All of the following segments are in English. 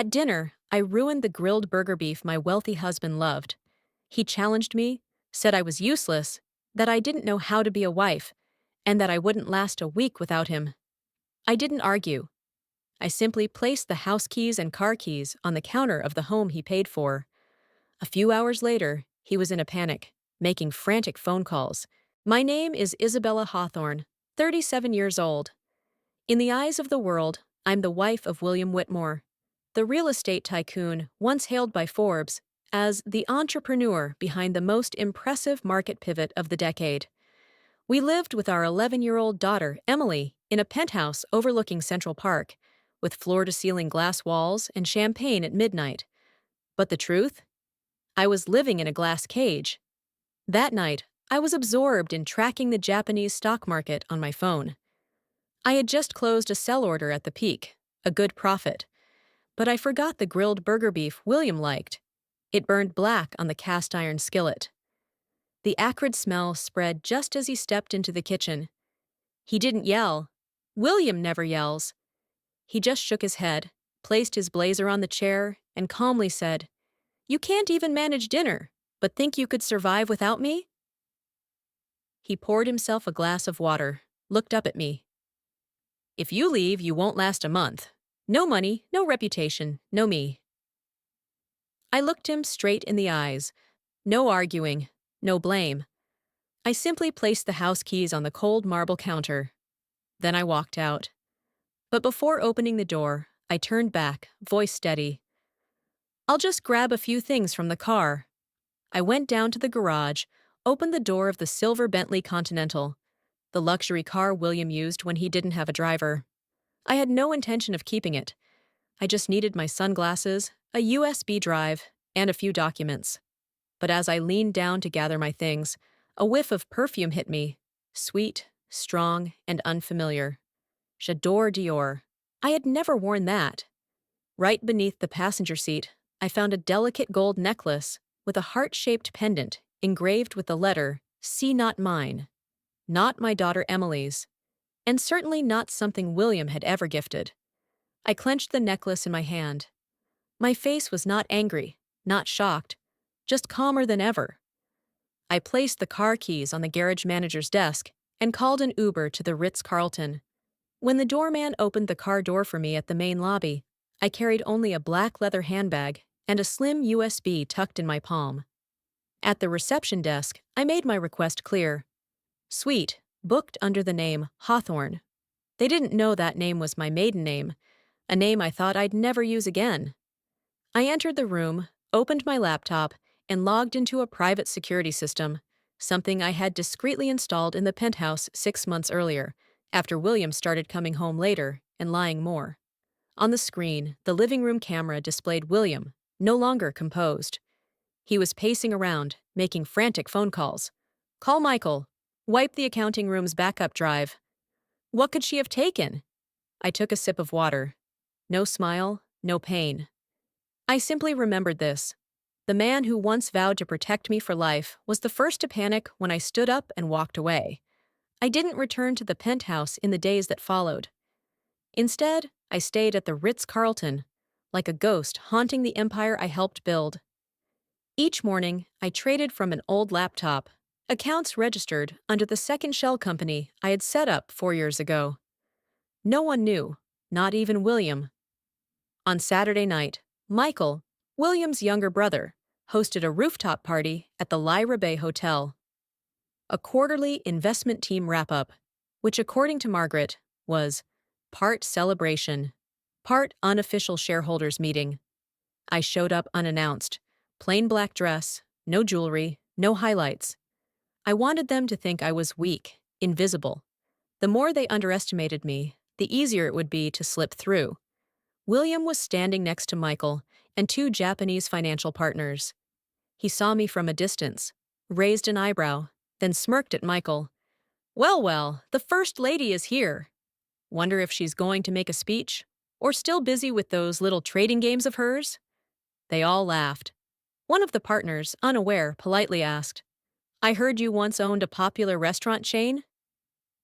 At dinner, I ruined the grilled burger beef my wealthy husband loved. He challenged me, said I was useless, that I didn't know how to be a wife, and that I wouldn't last a week without him. I didn't argue. I simply placed the house keys and car keys on the counter of the home he paid for. A few hours later, he was in a panic, making frantic phone calls. My name is Isabella Hawthorne, 37 years old. In the eyes of the world, I'm the wife of William Whitmore, the real estate tycoon once hailed by Forbes as the entrepreneur behind the most impressive market pivot of the decade. We lived with our 11-year-old daughter, Emily, in a penthouse overlooking Central Park, with floor-to-ceiling glass walls and champagne at midnight. But the truth? I was living in a glass cage. That night, I was absorbed in tracking the Japanese stock market on my phone. I had just closed a sell order at the peak, a good profit. But I forgot the grilled burger beef William liked. It burned black on the cast iron skillet. The acrid smell spread just as he stepped into the kitchen. He didn't yell. William never yells. He just shook his head, placed his blazer on the chair, and calmly said, "You can't even manage dinner, but think you could survive without me?" He poured himself a glass of water, looked up at me. "If you leave, you won't last a month. No money, no reputation, no me." I looked him straight in the eyes. No arguing, no blame. I simply placed the house keys on the cold marble counter. Then I walked out. But before opening the door, I turned back, voice steady. "I'll just grab a few things from the car." I went down to the garage, opened the door of the silver Bentley Continental, the luxury car William used when he didn't have a driver. I had no intention of keeping it. I just needed my sunglasses, a USB drive, and a few documents. But as I leaned down to gather my things, a whiff of perfume hit me, sweet, strong, and unfamiliar. J'adore Dior. I had never worn that. Right beneath the passenger seat, I found a delicate gold necklace with a heart-shaped pendant engraved with the letter, "See not mine." Not my daughter Emily's. And certainly not something William had ever gifted. I clenched the necklace in my hand. My face was not angry, not shocked, just calmer than ever. I placed the car keys on the garage manager's desk and called an Uber to the Ritz-Carlton. When the doorman opened the car door for me at the main lobby, I carried only a black leather handbag and a slim USB tucked in my palm. At the reception desk, I made my request clear. Suite, booked under the name Hawthorne. They didn't know that name was my maiden name, a name I thought I'd never use again. I entered the room, opened my laptop, and logged into a private security system, something I had discreetly installed in the penthouse 6 months earlier, after William started coming home later and lying more. On the screen, the living room camera displayed William, no longer composed. He was pacing around, making frantic phone calls. "Call Michael. Wipe the accounting room's backup drive." What could she have taken? I took a sip of water. No smile, no pain. I simply remembered this. The man who once vowed to protect me for life was the first to panic when I stood up and walked away. I didn't return to the penthouse in the days that followed. Instead, I stayed at the Ritz-Carlton, like a ghost haunting the empire I helped build. Each morning, I traded from an old laptop, accounts registered under the second shell company I had set up 4 years ago. No one knew, not even William. On Saturday night, Michael, William's younger brother, hosted a rooftop party at the Lyra Bay Hotel. A quarterly investment team wrap-up, which according to Margaret, was part celebration, part unofficial shareholders meeting. I showed up unannounced, plain black dress, no jewelry, no highlights. I wanted them to think I was weak, invisible. The more they underestimated me, the easier it would be to slip through. William was standing next to Michael and 2 Japanese financial partners. He saw me from a distance, raised an eyebrow, then smirked at Michael. "Well, well, the First Lady is here. Wonder if she's going to make a speech? Or still busy with those little trading games of hers?" They all laughed. One of the partners, unaware, politely asked, "I heard you once owned a popular restaurant chain?"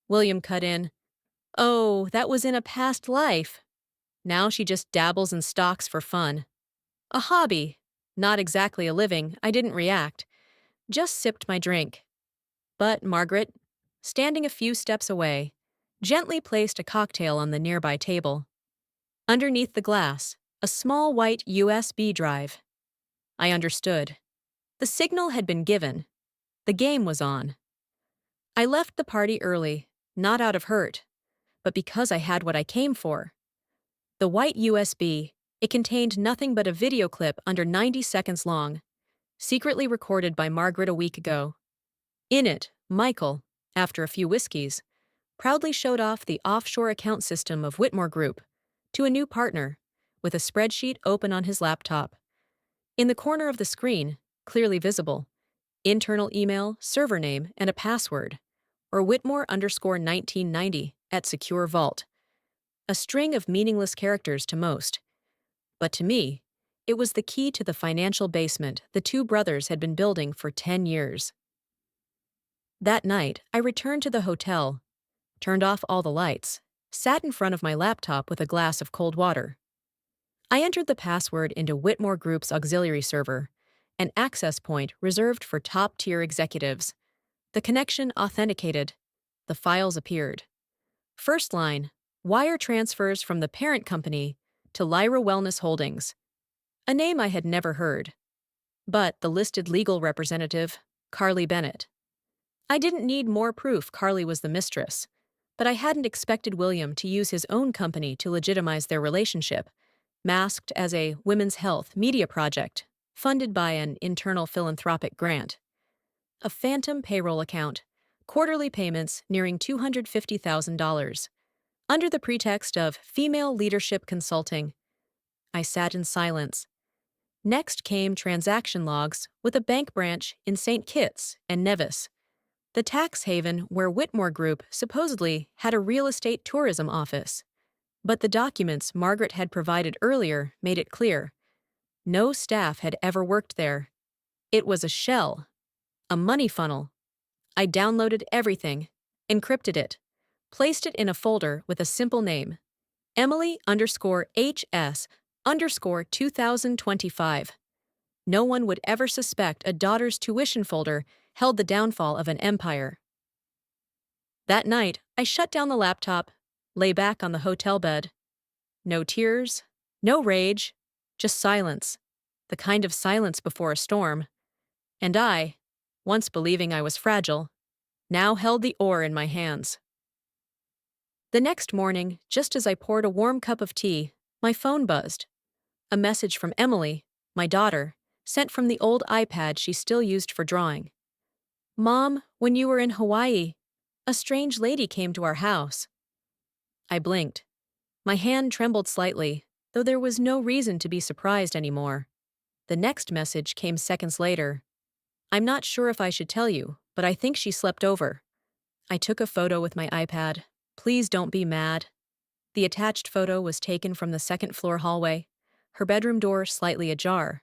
William cut in, "Oh, that was in a past life." Now she just dabbles in stocks for fun. A hobby. Not exactly a living. I didn't react. Just sipped my drink. But Margaret, standing a few steps away, gently placed a cocktail on the nearby table. Underneath the glass, a small white USB drive. I understood. The signal had been given. The game was on. I left the party early, not out of hurt, but because I had what I came for. The white USB, it contained nothing but a video clip under 90 seconds long, secretly recorded by Margaret a week ago. In it, Michael, after a few whiskeys, proudly showed off the offshore account system of Whitmore Group to a new partner, with a spreadsheet open on his laptop. In the corner of the screen, clearly visible, internal email, server name, and a password, or Whitmore_1990 at Secure Vault. A string of meaningless characters to most. But to me, it was the key to the financial basement the two brothers had been building for 10 years. That night, I returned to the hotel, turned off all the lights, sat in front of my laptop with a glass of cold water. I entered the password into Whitmore Group's auxiliary server, an access point reserved for top-tier executives. The connection authenticated. The files appeared. First line, wire transfers from the parent company to Lyra Wellness Holdings. A name I had never heard. But the listed legal representative, Carly Bennett. I didn't need more proof Carly was the mistress, but I hadn't expected William to use his own company to legitimize their relationship, masked as a women's health media project funded by an internal philanthropic grant. A phantom payroll account, quarterly payments nearing $250,000. Under the pretext of female leadership consulting, I sat in silence. Next came transaction logs with a bank branch in St. Kitts and Nevis, the tax haven where Whitmore Group supposedly had a real estate tourism office. But the documents Margaret had provided earlier made it clear. No staff had ever worked there. It was a shell, a money funnel. I downloaded everything, encrypted it, placed it in a folder with a simple name, Emily_HS_2025. No one would ever suspect a daughter's tuition folder held the downfall of an empire. That night, I shut down the laptop, lay back on the hotel bed. No tears, no rage, just silence, the kind of silence before a storm. And I, once believing I was fragile, now held the oar in my hands. The next morning, just as I poured a warm cup of tea, my phone buzzed. A message from Emily, my daughter, sent from the old iPad she still used for drawing. Mom, when you were in Hawaii, a strange lady came to our house. I blinked. My hand trembled slightly, though there was no reason to be surprised anymore. The next message came seconds later. I'm not sure if I should tell you, but I think she slept over. I took a photo with my iPad. Please don't be mad. The attached photo was taken from the second-floor hallway, her bedroom door slightly ajar.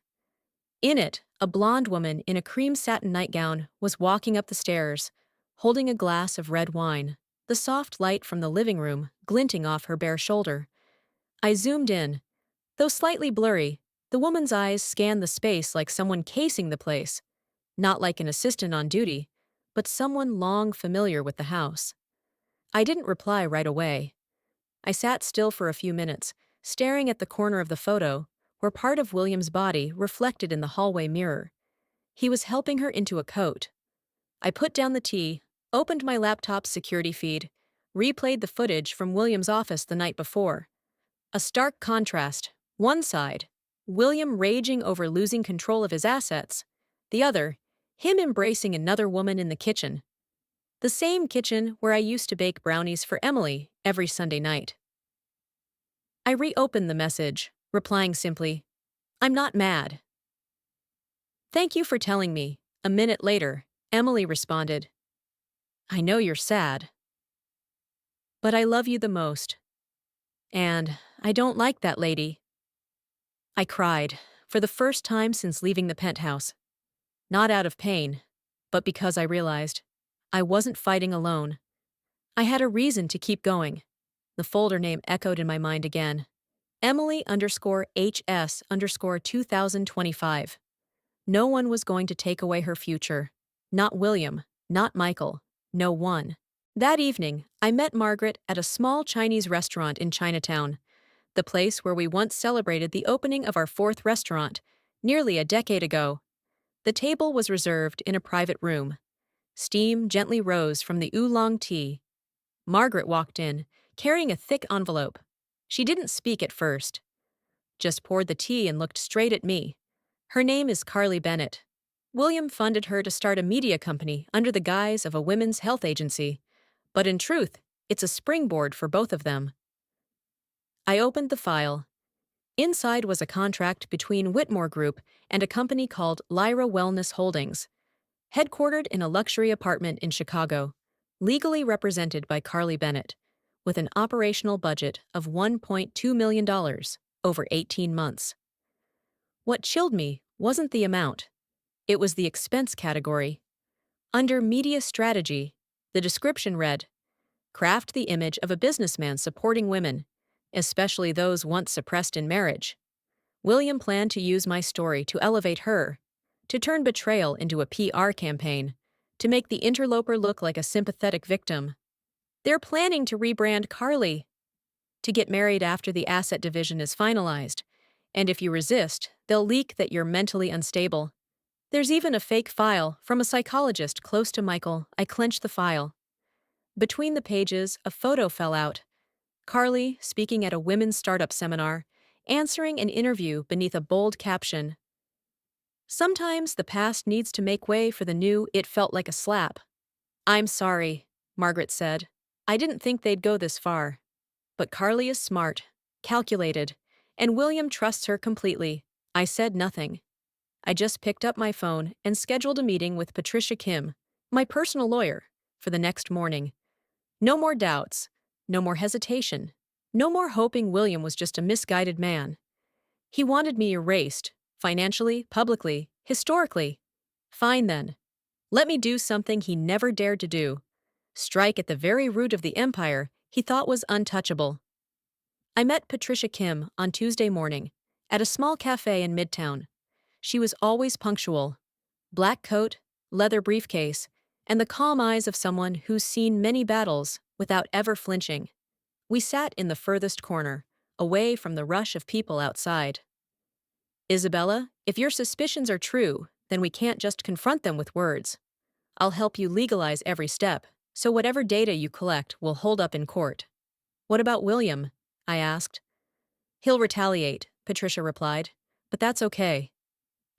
In it, a blonde woman in a cream satin nightgown was walking up the stairs, holding a glass of red wine, the soft light from the living room glinting off her bare shoulder. I zoomed in. Though slightly blurry, the woman's eyes scanned the space like someone casing the place, not like an assistant on duty, but someone long familiar with the house. I didn't reply right away. I sat still for a few minutes, staring at the corner of the photo, where part of William's body reflected in the hallway mirror. He was helping her into a coat. I put down the tea, opened my laptop's security feed, replayed the footage from William's office the night before. A stark contrast. One side, William raging over losing control of his assets. The other, him embracing another woman in the kitchen. The same kitchen where I used to bake brownies for Emily every Sunday night. I reopened the message, replying simply, I'm not mad. Thank you for telling me. A minute later, Emily responded, I know you're sad, but I love you the most. And I don't like that lady. I cried, for the first time since leaving the penthouse. Not out of pain, but because I realized I wasn't fighting alone. I had a reason to keep going. The folder name echoed in my mind again. Emily HS 2025. No one was going to take away her future. Not William, not Michael, no one. That evening, I met Margaret at a small Chinese restaurant in Chinatown, the place where we once celebrated the opening of our fourth restaurant, nearly a decade ago. The table was reserved in a private room. Steam gently rose from the oolong tea. Margaret walked in, carrying a thick envelope. She didn't speak at first, just poured the tea and looked straight at me. Her name is Carly Bennett. William funded her to start a media company under the guise of a women's health agency. But in truth, it's a springboard for both of them. I opened the file. Inside was a contract between Whitmore Group and a company called Lyra Wellness Holdings, headquartered in a luxury apartment in Chicago, legally represented by Carly Bennett, with an operational budget of $1.2 million over 18 months. What chilled me wasn't the amount. It was the expense category. Under media strategy, the description read, "Craft the image of a businessman supporting women, especially those once suppressed in marriage." William planned to use my story to elevate her, to turn betrayal into a PR campaign, to make the interloper look like a sympathetic victim. They're planning to rebrand Carly, to get married after the asset division is finalized, and if you resist, they'll leak that you're mentally unstable. There's even a fake file from a psychologist close to Michael. I clenched the file. Between the pages, a photo fell out. Carly speaking at a women's startup seminar, answering an interview beneath a bold caption. Sometimes the past needs to make way for the new. It felt like a slap. "I'm sorry," Margaret said. "I didn't think they'd go this far." But Carly is smart, calculated, and William trusts her completely. I said nothing. I just picked up my phone and scheduled a meeting with Patricia Kim, my personal lawyer, for the next morning. No more doubts, no more hesitation, no more hoping William was just a misguided man. He wanted me erased, financially, publicly, historically. Fine then. Let me do something he never dared to do. Strike at the very root of the empire he thought was untouchable. I met Patricia Kim on Tuesday morning at a small cafe in Midtown. She was always punctual. Black coat, leather briefcase, and the calm eyes of someone who's seen many battles without ever flinching. We sat in the furthest corner, away from the rush of people outside. "Isabella, if your suspicions are true, then we can't just confront them with words. I'll help you legalize every step, so whatever data you collect will hold up in court." "What about William?" I asked. "He'll retaliate," Patricia replied, "but that's okay.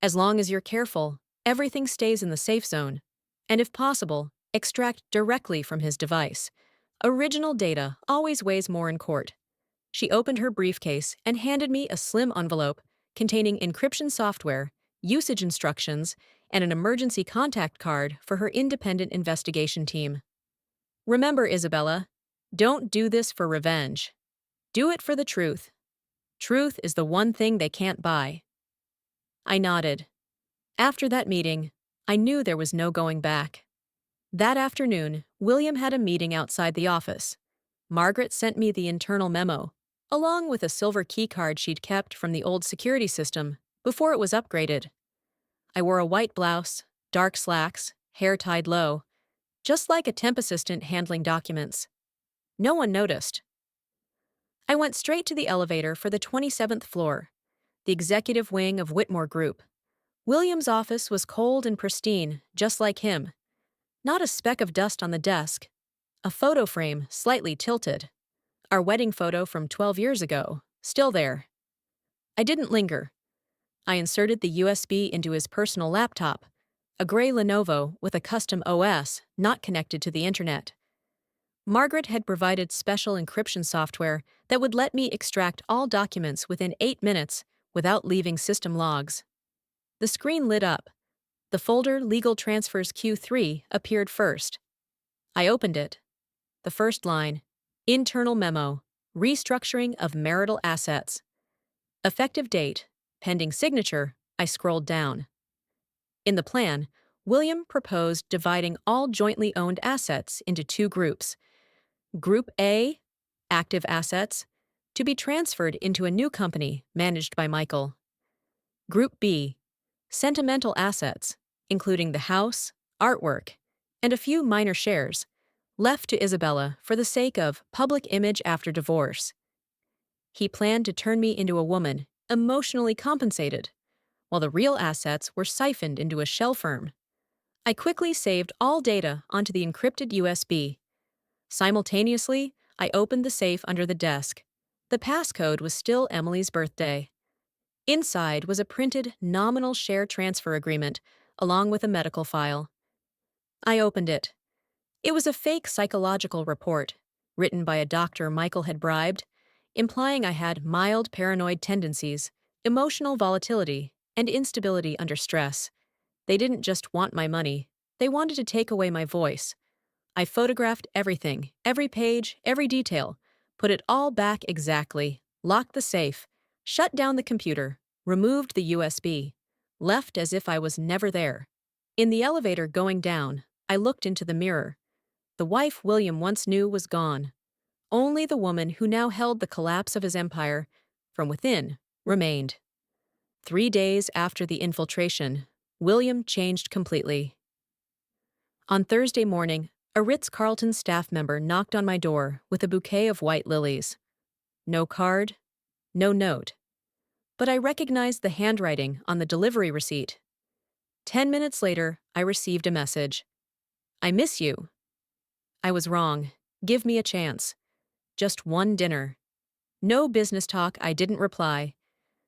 As long as you're careful, everything stays in the safe zone. And if possible, extract directly from his device. Original data always weighs more in court." She opened her briefcase and handed me a slim envelope containing encryption software, usage instructions, and an emergency contact card for her independent investigation team. "Remember, Isabella, don't do this for revenge. Do it for the truth. Truth is the one thing they can't buy." I nodded. After that meeting, I knew there was no going back. That afternoon, William had a meeting outside the office. Margaret sent me the internal memo, along with a silver keycard she'd kept from the old security system before it was upgraded. I wore a white blouse, dark slacks, hair tied low, just like a temp assistant handling documents. No one noticed. I went straight to the elevator for the 27th floor, the executive wing of Whitmore Group. William's office was cold and pristine, just like him. Not a speck of dust on the desk. A photo frame slightly tilted. Our wedding photo from 12 years ago, still there. I didn't linger. I inserted the USB into his personal laptop, a gray Lenovo with a custom OS not connected to the internet. Margaret had provided special encryption software that would let me extract all documents within 8 minutes without leaving system logs. The screen lit up. The folder Legal Transfers Q3 appeared first. I opened it. The first line, Internal Memo, Restructuring of Marital Assets. Effective date, pending signature. I scrolled down. In the plan, William proposed dividing all jointly owned assets into 2 groups. Group A, active assets. to be transferred into a new company managed by Michael. Group B, sentimental assets, including the house, artwork, and a few minor shares, left to Isabella for the sake of public image after divorce. He planned to turn me into a woman, emotionally compensated, while the real assets were siphoned into a shell firm. I quickly saved all data onto the encrypted USB. Simultaneously, I opened the safe under the desk. The passcode was still Emily's birthday. Inside was a printed nominal share transfer agreement, along with a medical file. I opened it. It was a fake psychological report, written by a doctor Michael had bribed, implying I had mild paranoid tendencies, emotional volatility, and instability under stress. They didn't just want my money, they wanted to take away my voice. I photographed everything, every page, every detail, put it all back exactly, locked the safe, shut down the computer, removed the USB, left as if I was never there. In the elevator going down, I looked into the mirror. The wife William once knew was gone. Only the woman who now held the collapse of his empire, from within, remained. 3 days after the infiltration, William changed completely. On Thursday morning, a Ritz-Carlton staff member knocked on my door with a bouquet of white lilies. No card, no note. But I recognized the handwriting on the delivery receipt. 10 minutes later, I received a message. I miss you. I was wrong. Give me a chance. Just one dinner. No business talk, I didn't reply.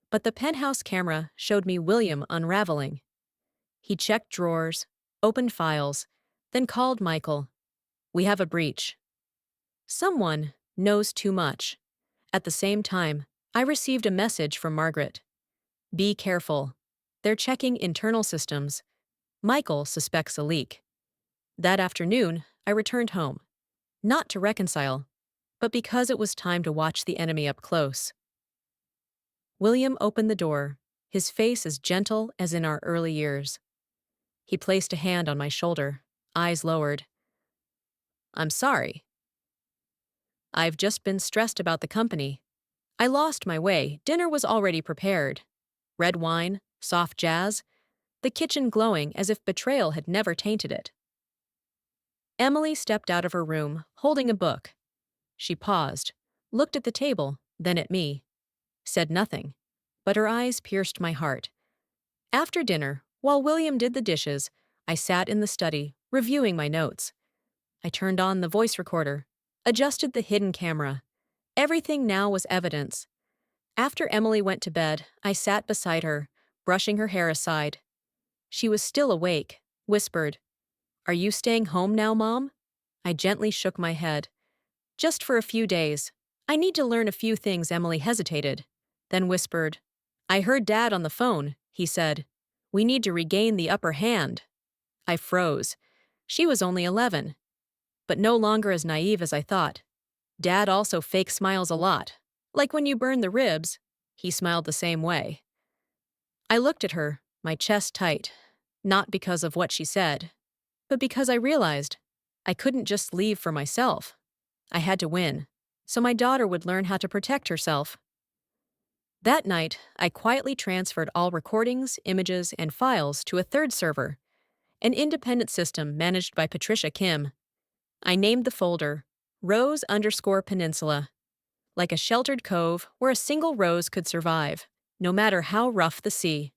But the penthouse camera showed me William unraveling. He checked drawers, opened files, then called Michael. We have a breach. Someone knows too much. At the same time, I received a message from Margaret. Be careful. They're checking internal systems. Michael suspects a leak. That afternoon, I returned home. Not to reconcile, but because it was time to watch the enemy up close. William opened the door, his face as gentle as in our early years. He placed a hand on my shoulder, eyes lowered. I'm sorry. I've just been stressed about the company. I lost my way. Dinner was already prepared. Red wine, soft jazz, the kitchen glowing as if betrayal had never tainted it. Emily stepped out of her room, holding a book. She paused, looked at the table, then at me, said nothing, but her eyes pierced my heart. After dinner, while William did the dishes, I sat in the study, reviewing my notes. I turned on the voice recorder, adjusted the hidden camera. Everything now was evidence. After Emily went to bed, I sat beside her, brushing her hair aside. She was still awake, whispered, Are you staying home now, Mom? I gently shook my head. Just for a few days. I need to learn a few things. Emily hesitated, then whispered, I heard Dad on the phone, he said. We need to regain the upper hand. I froze. She was only 11, but no longer as naive as I thought. Dad also fake smiles a lot. Like when you burn the ribs, he smiled the same way. I looked at her, my chest tight, not because of what she said, but because I realized I couldn't just leave for myself. I had to win, so my daughter would learn how to protect herself. That night, I quietly transferred all recordings, images, and files to a third server, an independent system managed by Patricia Kim. I named the folder Rose_Peninsula, like a sheltered cove where a single rose could survive, no matter how rough the sea.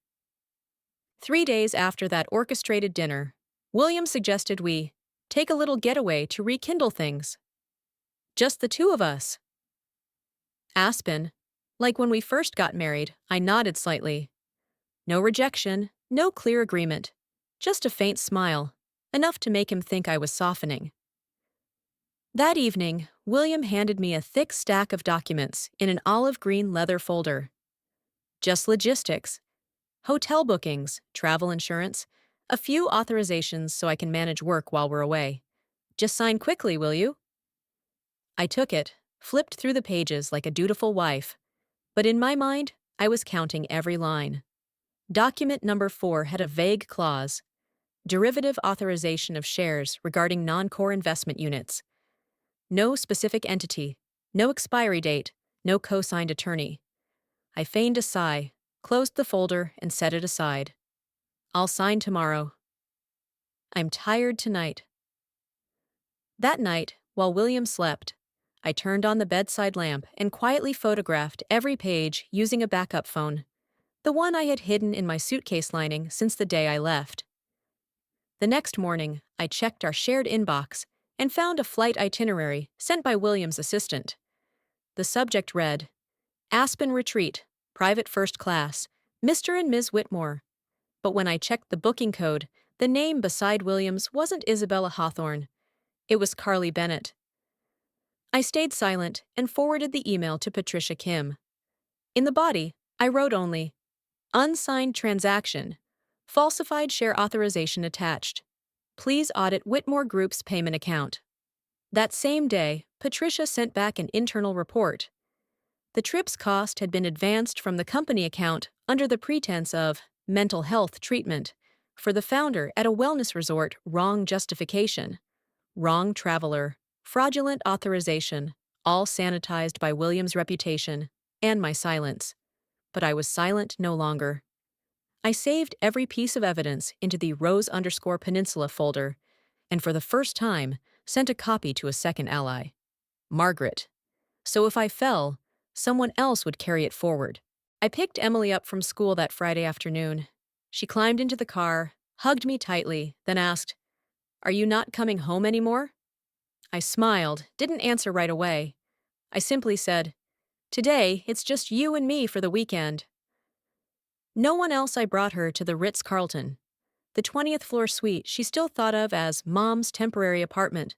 3 days after that orchestrated dinner, William suggested we take a little getaway to rekindle things. Just the two of us. Aspen, like when we first got married, I nodded slightly. No rejection, no clear agreement, just a faint smile, enough to make him think I was softening. That evening, William handed me a thick stack of documents in an olive green leather folder. Just logistics. Hotel bookings, travel insurance, a few authorizations so I can manage work while we're away. Just sign quickly, will you? I took it, flipped through the pages like a dutiful wife. But in my mind, I was counting every line. Document number 4 had a vague clause. Derivative authorization of shares regarding non-core investment units. No specific entity, no expiry date, No co-signed attorney. I feigned a sigh, closed the folder, and set it aside. I'll sign tomorrow. I'm tired tonight. That night, while William slept, I turned on the bedside lamp and quietly photographed every page using a backup phone, the one I had hidden in my suitcase lining since the day I left. The next morning, I checked our shared inbox and found a flight itinerary sent by William's assistant. The subject read, Aspen Retreat, Private First Class, Mr. and Ms. Whitmore. But when I checked the booking code, the name beside Williams wasn't Isabella Hawthorne. It was Carly Bennett. I stayed silent and forwarded the email to Patricia Kim. In the body, I wrote only, Unsigned transaction. Falsified share authorization attached. Please audit Whitmore Group's payment account. That same day, Patricia sent back an internal report. The trip's cost had been advanced from the company account under the pretense of mental health treatment for the founder at a wellness resort. Wrong justification. Wrong traveler. Fraudulent authorization. All sanitized by William's reputation and my silence. But I was silent no longer. I saved every piece of evidence into the Rose_Peninsula folder, and for the first time, sent a copy to a second ally, Margaret. So if I fell, someone else would carry it forward. I picked Emily up from school that Friday afternoon. She climbed into the car, hugged me tightly, then asked, Are you not coming home anymore? I smiled, didn't answer right away. I simply said, Today, it's just you and me for the weekend. No one else. I brought her to the Ritz-Carlton, the 20th floor suite she still thought of as Mom's temporary apartment.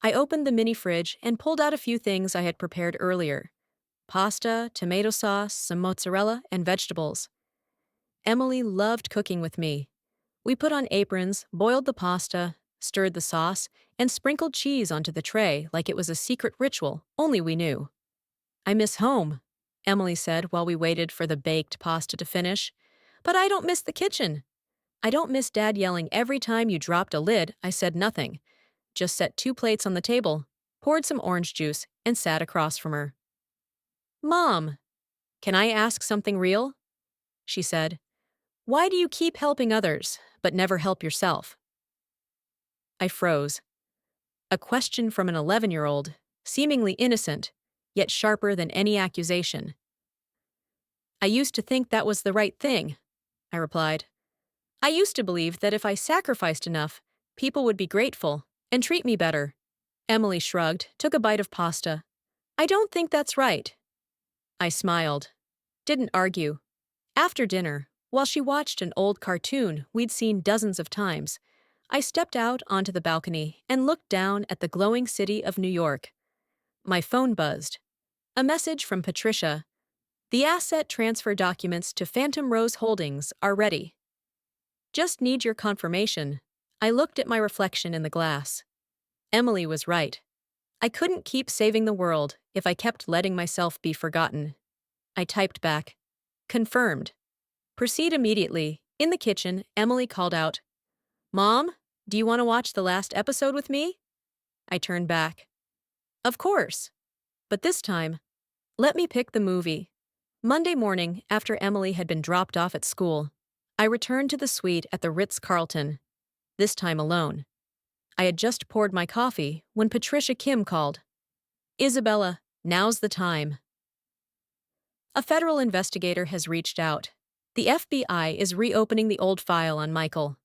I opened the mini fridge and pulled out a few things I had prepared earlier. Pasta, tomato sauce, some mozzarella, and vegetables. Emily loved cooking with me. We put on aprons, boiled the pasta, stirred the sauce, and sprinkled cheese onto the tray like it was a secret ritual only we knew. I miss home, Emily said while we waited for the baked pasta to finish. But I don't miss the kitchen. I don't miss Dad yelling every time you dropped a lid. I said nothing. Just set 2 plates on the table, poured some orange juice, and sat across from her. Mom, can I ask something real? She said. Why do you keep helping others, but never help yourself? I froze. A question from an 11-year-old, seemingly innocent, yet sharper than any accusation. I used to think that was the right thing, I replied. I used to believe that if I sacrificed enough, people would be grateful and treat me better. Emily shrugged, took a bite of pasta. I don't think that's right. I smiled. Didn't argue. After dinner, while she watched an old cartoon we'd seen dozens of times, I stepped out onto the balcony and looked down at the glowing city of New York. My phone buzzed. A message from Patricia. The asset transfer documents to Phantom Rose Holdings are ready. Just need your confirmation. I looked at my reflection in the glass. Emily was right. I couldn't keep saving the world if I kept letting myself be forgotten. I typed back, Confirmed. Proceed immediately. In the kitchen, Emily called out, Mom, do you want to watch the last episode with me? I turned back. Of course. But this time, let me pick the movie. Monday morning, after Emily had been dropped off at school, I returned to the suite at the Ritz-Carlton, this time alone. I had just poured my coffee when Patricia Kim called. Isabella, now's the time. A federal investigator has reached out. The FBI is reopening the old file on Michael,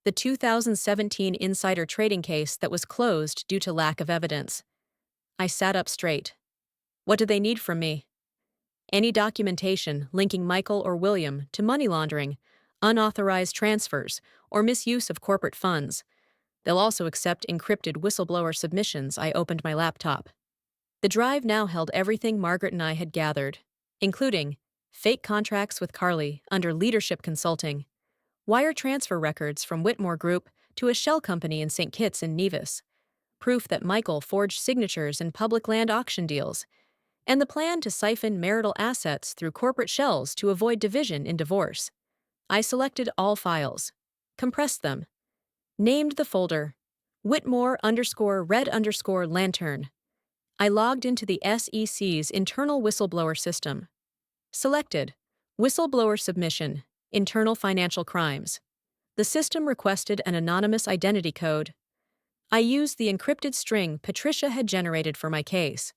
the 2017 insider trading case that was closed due to lack of evidence. I sat up straight. What do they need from me? Any documentation linking Michael or William to money laundering, unauthorized transfers, or misuse of corporate funds. They'll also accept encrypted whistleblower submissions. I opened my laptop. The drive now held everything Margaret and I had gathered, including fake contracts with Carly under leadership consulting, wire transfer records from Whitmore Group to a shell company in St. Kitts and Nevis, proof that Michael forged signatures in public land auction deals, and the plan to siphon marital assets through corporate shells to avoid division in divorce. I selected all files, compressed them, named the folder Whitmore_red_lantern, I logged into the SEC's internal whistleblower system. Selected Whistleblower Submission, Internal Financial Crimes. The system requested an anonymous identity code. I used the encrypted string Patricia had generated for my case.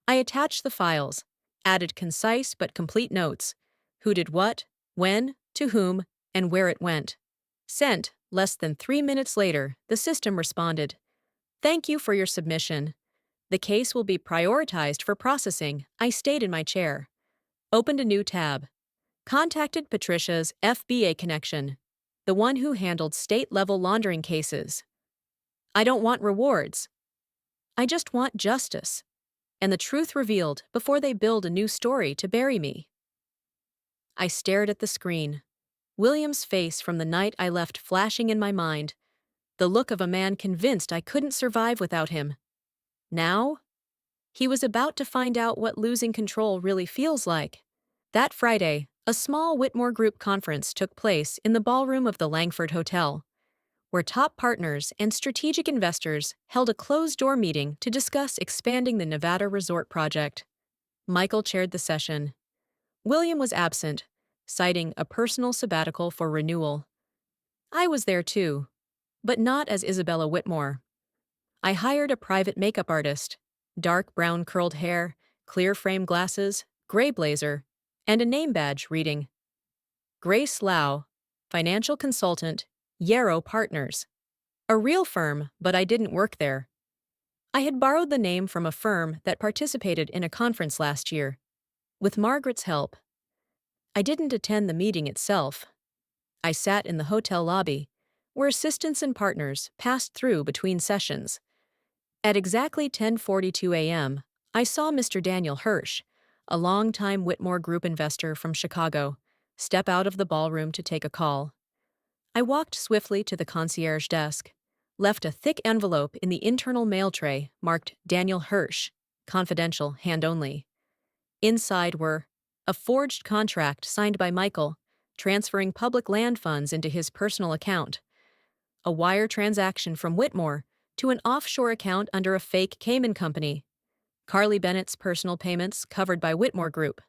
I attached the files, added concise but complete notes: who did what, when, to whom, and where it went. Sent. Less than 3 minutes later, the system responded. Thank you for your submission. The case will be prioritized for processing. I stayed in my chair. Opened a new tab. Contacted Patricia's FBA connection, the one who handled state-level laundering cases. I don't want rewards. I just want justice. And the truth revealed before they build a new story to bury me. I stared at the screen. William's face from the night I left flashing in my mind, the look of a man convinced I couldn't survive without him. Now? He was about to find out what losing control really feels like. That Friday, a small Whitmore Group conference took place in the ballroom of the Langford Hotel, where top partners and strategic investors held a closed-door meeting to discuss expanding the Nevada resort project. Michael chaired the session. William was absent, citing a personal sabbatical for renewal. I was there too, but not as Isabella Whitmore. I hired a private makeup artist, dark brown curled hair, clear frame glasses, gray blazer, and a name badge reading Grace Lau, financial consultant, Yarrow Partners. A real firm, but I didn't work there. I had borrowed the name from a firm that participated in a conference last year. With Margaret's help, I didn't attend the meeting itself. I sat in the hotel lobby, where assistants and partners passed through between sessions. At exactly 10:42 a.m., I saw Mr. Daniel Hirsch, a longtime Whitmore Group investor from Chicago, step out of the ballroom to take a call. I walked swiftly to the concierge desk, left a thick envelope in the internal mail tray marked Daniel Hirsch, confidential, hand only. Inside were a forged contract signed by Michael, transferring public land funds into his personal account, a wire transaction from Whitmore to an offshore account under a fake Cayman company, Carly Bennett's personal payments covered by Whitmore Group,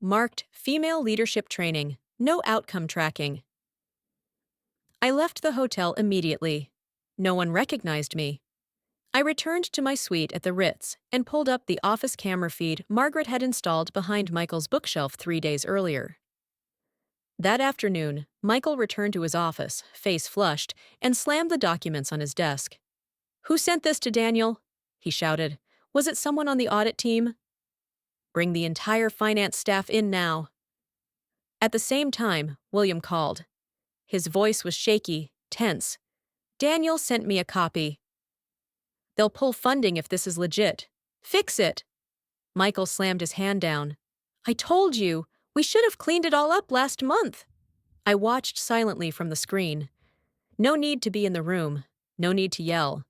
marked Female Leadership Training, no outcome tracking. I left the hotel immediately. No one recognized me. I returned to my suite at the Ritz and pulled up the office camera feed Margaret had installed behind Michael's bookshelf 3 days earlier. That afternoon, Michael returned to his office, face flushed, and slammed the documents on his desk. "Who sent this to Daniel?" he shouted. "Was it someone on the audit team? Bring the entire finance staff in now." At the same time, William called. His voice was shaky, tense. "Daniel sent me a copy. They'll pull funding if this is legit. Fix it." Michael slammed his hand down. "I told you, we should have cleaned it all up last month." I watched silently from the screen. No need to be in the room, no need to yell.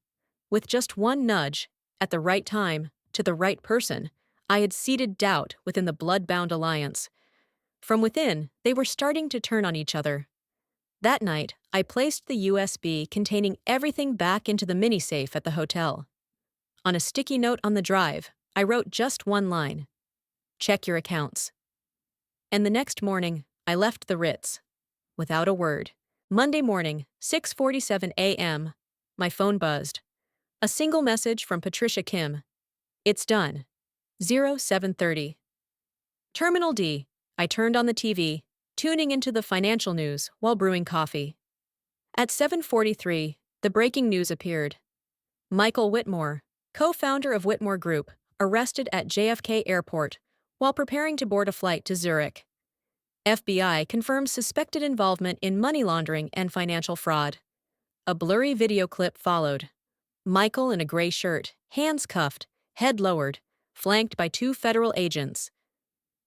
With just one nudge, at the right time, to the right person, I had seeded doubt within the blood-bound alliance. From within, they were starting to turn on each other. That night, I placed the USB containing everything back into the mini-safe at the hotel. On a sticky note on the drive, I wrote just one line: "Check your accounts." And the next morning, I left the Ritz. Without a word. Monday morning, 6:47 a.m., my phone buzzed. A single message from Patricia Kim. "It's done. 0730. Terminal D. I turned on the TV, tuning into the financial news while brewing coffee. At 7:43, the breaking news appeared. Michael Whitmore, co-founder of Whitmore Group, arrested at JFK Airport while preparing to board a flight to Zurich. FBI confirms suspected involvement in money laundering and financial fraud. A blurry video clip followed. Michael in a gray shirt, hands cuffed, head lowered, flanked by 2 federal agents.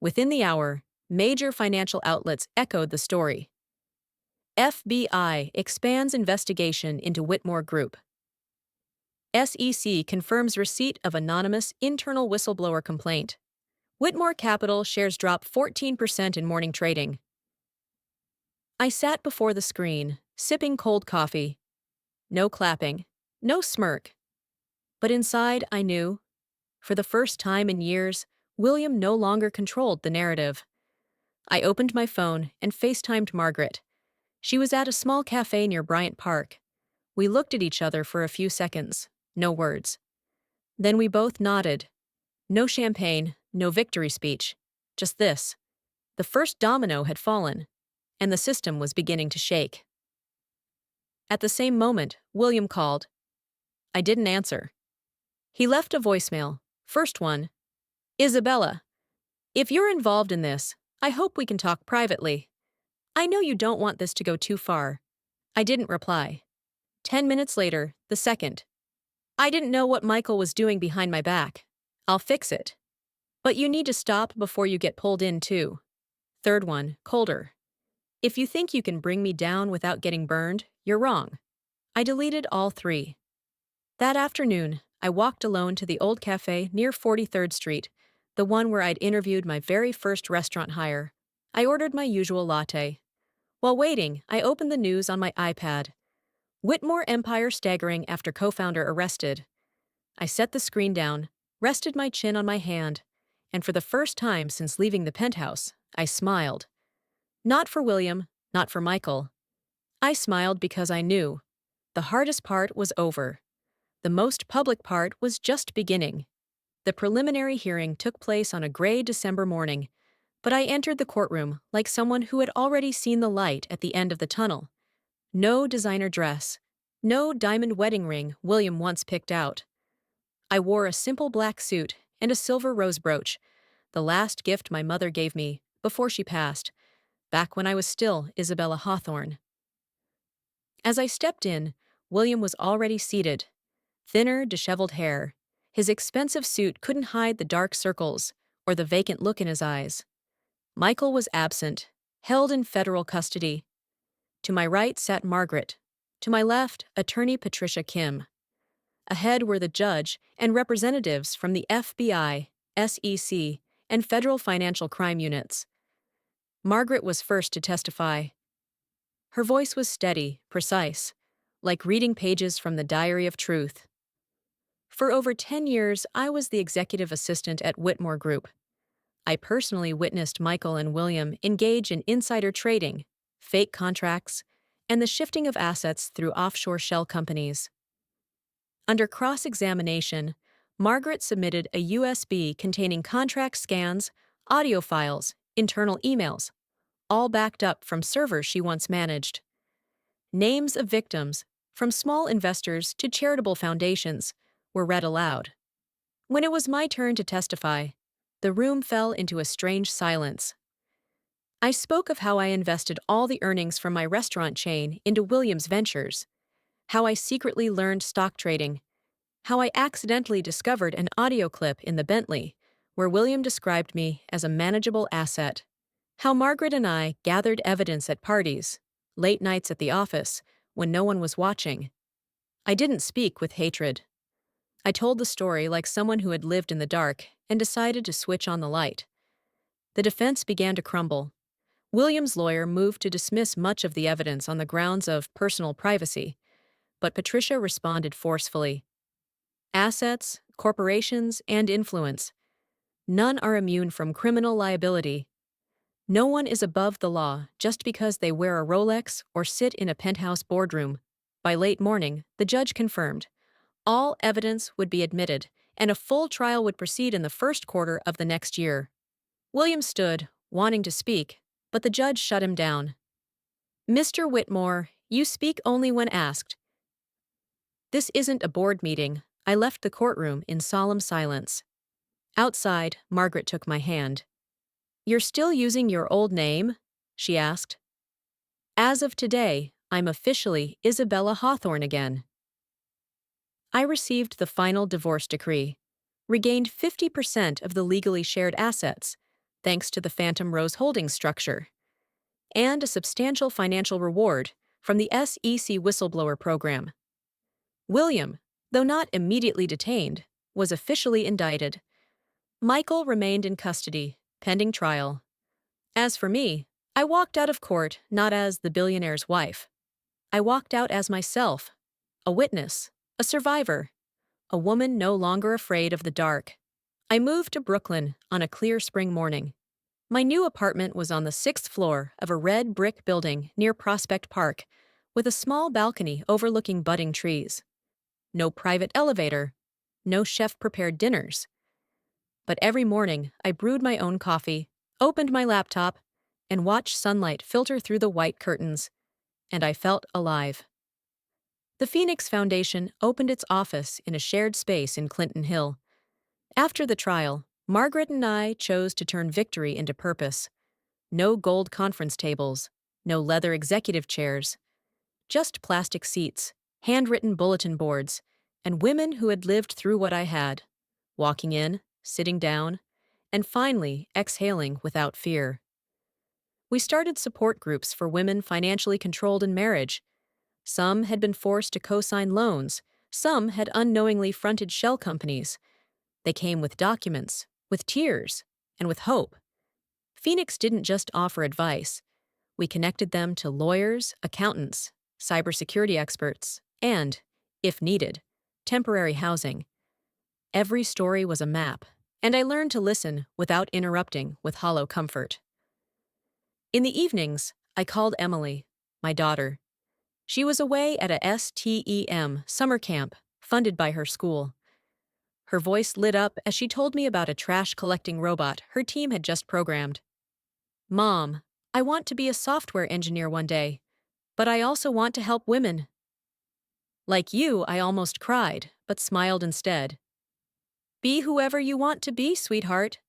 Within the hour, major financial outlets echoed the story. FBI expands investigation into Whitmore Group. SEC confirms receipt of anonymous internal whistleblower complaint. Whitmore Capital shares drop 14% in morning trading. I sat before the screen, sipping cold coffee. No clapping, no smirk. But inside, I knew For the first time in years, William no longer controlled the narrative. I opened my phone and FaceTimed Margaret. She was at a small cafe near Bryant Park. We looked at each other for a few seconds. No words. Then we both nodded. No champagne, no victory speech. Just this. The first domino had fallen, and the system was beginning to shake. At the same moment, William called. I didn't answer. He left a voicemail. First one. Isabella, if you're involved in this, I hope we can talk privately. I know you don't want this to go too far. I didn't reply. 10 minutes later, the second. I didn't know what Michael was doing behind my back. I'll fix it. But you need to stop before you get pulled in, too. Third one, colder. If you think you can bring me down without getting burned, you're wrong. I deleted all three. That afternoon, I walked alone to the old cafe near 43rd Street, the one where I'd interviewed my very first restaurant hire. I ordered my usual latte. While waiting, I opened the news on my iPad. Whitmore Empire staggering after co-founder arrested. I set the screen down, rested my chin on my hand, and for the first time since leaving the penthouse, I smiled. Not for William, not for Michael. I smiled because I knew. The hardest part was over. The most public part was just beginning. The preliminary hearing took place on a gray December morning, but I entered the courtroom like someone who had already seen the light at the end of the tunnel. No designer dress, no diamond wedding ring William once picked out. I wore a simple black suit and a silver rose brooch, the last gift my mother gave me before she passed, back when I was still Isabella Hawthorne. As I stepped in, William was already seated. Thinner, disheveled hair. His expensive suit couldn't hide the dark circles or the vacant look in his eyes. Michael was absent, held in federal custody. To my right sat Margaret. To my left, attorney Patricia Kim. Ahead were the judge and representatives from the FBI, SEC, and federal financial crime units. Margaret was first to testify. Her voice was steady, precise, like reading pages from the Diary of Truth. For over 10 years, I was the executive assistant at Whitmore Group. I personally witnessed Michael and William engage in insider trading, fake contracts, and the shifting of assets through offshore shell companies. Under cross-examination, Margaret submitted a USB containing contract scans, audio files, internal emails, all backed up from servers she once managed. Names of victims, from small investors to charitable foundations, were read aloud. When it was my turn to testify, the room fell into a strange silence. I spoke of how I invested all the earnings from my restaurant chain into Williams Ventures, how I secretly learned stock trading, how I accidentally discovered an audio clip in the Bentley where William described me as a manageable asset, how Margaret and I gathered evidence at parties, late nights at the office, when no one was watching. I didn't speak with hatred. I told the story like someone who had lived in the dark and decided to switch on the light. The defense began to crumble. William's lawyer moved to dismiss much of the evidence on the grounds of personal privacy, but Patricia responded forcefully. Assets, corporations, and influence. None are immune from criminal liability. No one is above the law just because they wear a Rolex or sit in a penthouse boardroom. By late morning, the judge confirmed. All evidence would be admitted, and a full trial would proceed in the first quarter of the next year. William stood, wanting to speak, but the judge shut him down. Mr. Whitmore, you speak only when asked. This isn't a board meeting. I left the courtroom in solemn silence. Outside, Margaret took my hand. You're still using your old name? She asked. As of today, I'm officially Isabella Hawthorne again. I received the final divorce decree, regained 50% of the legally shared assets, thanks to the Phantom Rose Holdings structure, and a substantial financial reward from the SEC whistleblower program. William, though not immediately detained, was officially indicted. Michael remained in custody, pending trial. As for me, I walked out of court not as the billionaire's wife. I walked out as myself, a witness, a survivor, a woman no longer afraid of the dark. I moved to Brooklyn on a clear spring morning. My new apartment was on the sixth floor of a red brick building near Prospect Park, with a small balcony overlooking budding trees. No private elevator, no chef-prepared dinners. But every morning, I brewed my own coffee, opened my laptop, and watched sunlight filter through the white curtains, and I felt alive. The Phoenix Foundation opened its office in a shared space in Clinton Hill. After the trial, Margaret and I chose to turn victory into purpose. No gold conference tables, no leather executive chairs, just plastic seats, handwritten bulletin boards, and women who had lived through what I had, walking in, sitting down, and finally exhaling without fear. We started support groups for women financially controlled in marriage. Some had been forced to co-sign loans, some had unknowingly fronted shell companies. They came with documents, with tears, and with hope. Phoenix didn't just offer advice. We connected them to lawyers, accountants, cybersecurity experts, and, if needed, temporary housing. Every story was a map, and I learned to listen without interrupting with hollow comfort. In the evenings, I called Emily, my daughter. She was away at a STEM summer camp funded by her school. Her voice lit up as she told me about a trash-collecting robot her team had just programmed. "Mom, I want to be a software engineer one day, but I also want to help women." Like you, I almost cried, but smiled instead. "Be whoever you want to be, sweetheart."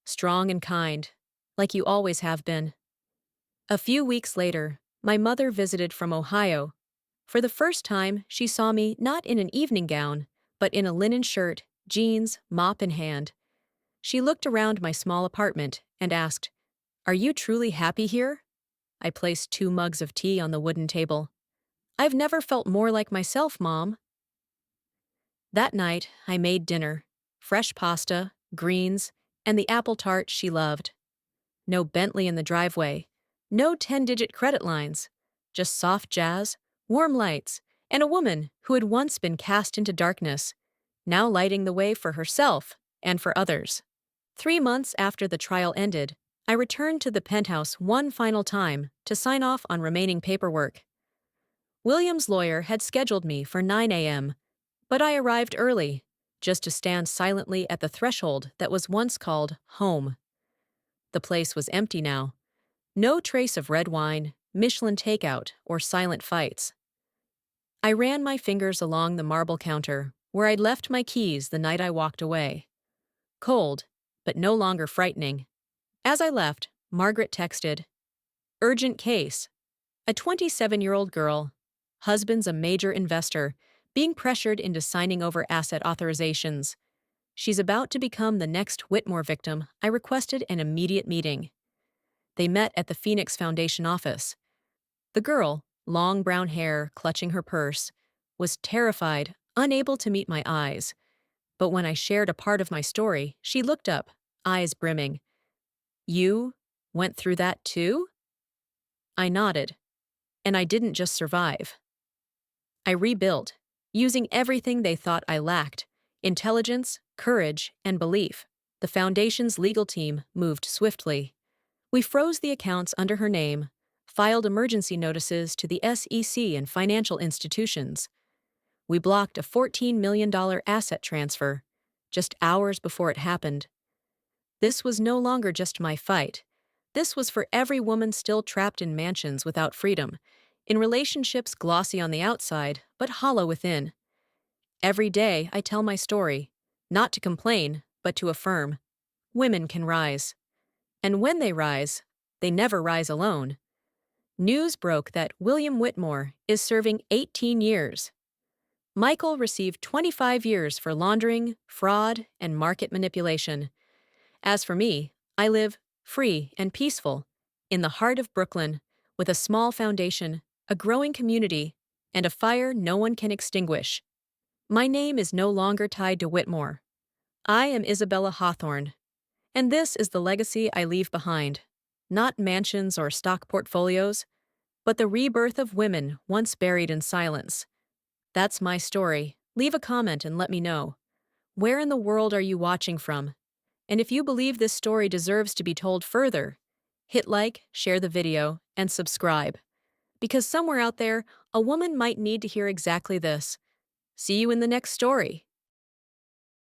Strong and kind, like you always have been. A few weeks later, my mother visited from Ohio. For the first time, she saw me not in an evening gown, but in a linen shirt, jeans, mop in hand. She looked around my small apartment and asked, "Are you truly happy here?" I placed 2 mugs of tea on the wooden table. "I've never felt more like myself, Mom." That night, I made dinner: fresh pasta, greens, and the apple tart she loved. No Bentley in the driveway, no 10-digit credit lines, just soft jazz, warm lights, and a woman who had once been cast into darkness, now lighting the way for herself and for others. 3 months after the trial ended, I returned to the penthouse one final time to sign off on remaining paperwork. William's lawyer had scheduled me for 9 a.m., but I arrived early, just to stand silently at the threshold that was once called home. The place was empty now. No trace of red wine, Michelin takeout, or silent fights. I ran my fingers along the marble counter, where I'd left my keys the night I walked away. Cold, but no longer frightening. As I left, Margaret texted, "Urgent case. A 27-year-old girl, husband's a major investor, being pressured into signing over asset authorizations. She's about to become the next Whitmore victim. I requested an immediate meeting." They met at the Phoenix Foundation office. The girl, long brown hair, clutching her purse, was terrified, unable to meet my eyes. But when I shared a part of my story, she looked up, eyes brimming. "You went through that too?" I nodded. And I didn't just survive. I rebuilt, using everything they thought I lacked: intelligence, courage, and belief. The Foundation's legal team moved swiftly. We froze the accounts under her name, filed emergency notices to the SEC and financial institutions. We blocked a $14 million asset transfer, just hours before it happened. This was no longer just my fight. This was for every woman still trapped in mansions without freedom, in relationships glossy on the outside, but hollow within. Every day I tell my story, not to complain, but to affirm. Women can rise. And when they rise, they never rise alone. News broke that William Whitmore is serving 18 years. Michael received 25 years for laundering, fraud, and market manipulation. As for me, I live free and peaceful in the heart of Brooklyn, with a small foundation, a growing community, and a fire no one can extinguish. My name is no longer tied to Whitmore. I am Isabella Hawthorne, and this is the legacy I leave behind. Not mansions or stock portfolios, but the rebirth of women once buried in silence. That's my story. Leave a comment and let me know. Where in the world are you watching from? And if you believe this story deserves to be told further, hit like, share the video, and subscribe. Because somewhere out there, a woman might need to hear exactly this. See you in the next story.